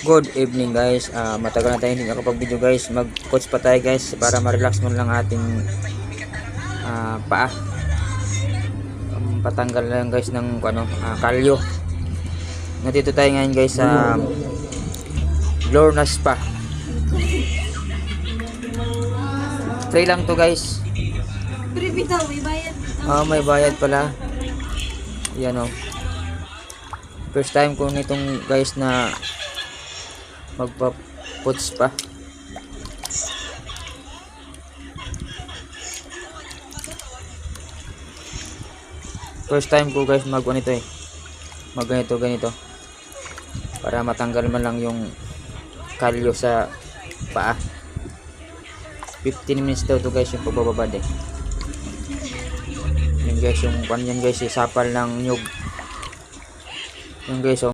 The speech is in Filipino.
Good evening guys. Matagal na tayo hindi nakapag-video guys. Mag-coach pa tayo guys para ma-relax mo lang ating paa. Patanggal lang guys ng kalyo. Nandito tayo ngayon guys sa Lorna Spa. Free lang to guys. Free bitaw, may bayad. May bayad pala. Yan o. First time ko nitong guys na magpa-puts pa. First time ko guys ganito ganito para matanggal man lang yung kalyo sa paa. 15 minutes daw to guys yung pagbababad eh. Yan guys yung kanyan guys, sapal ng nyug. Yan guys oh.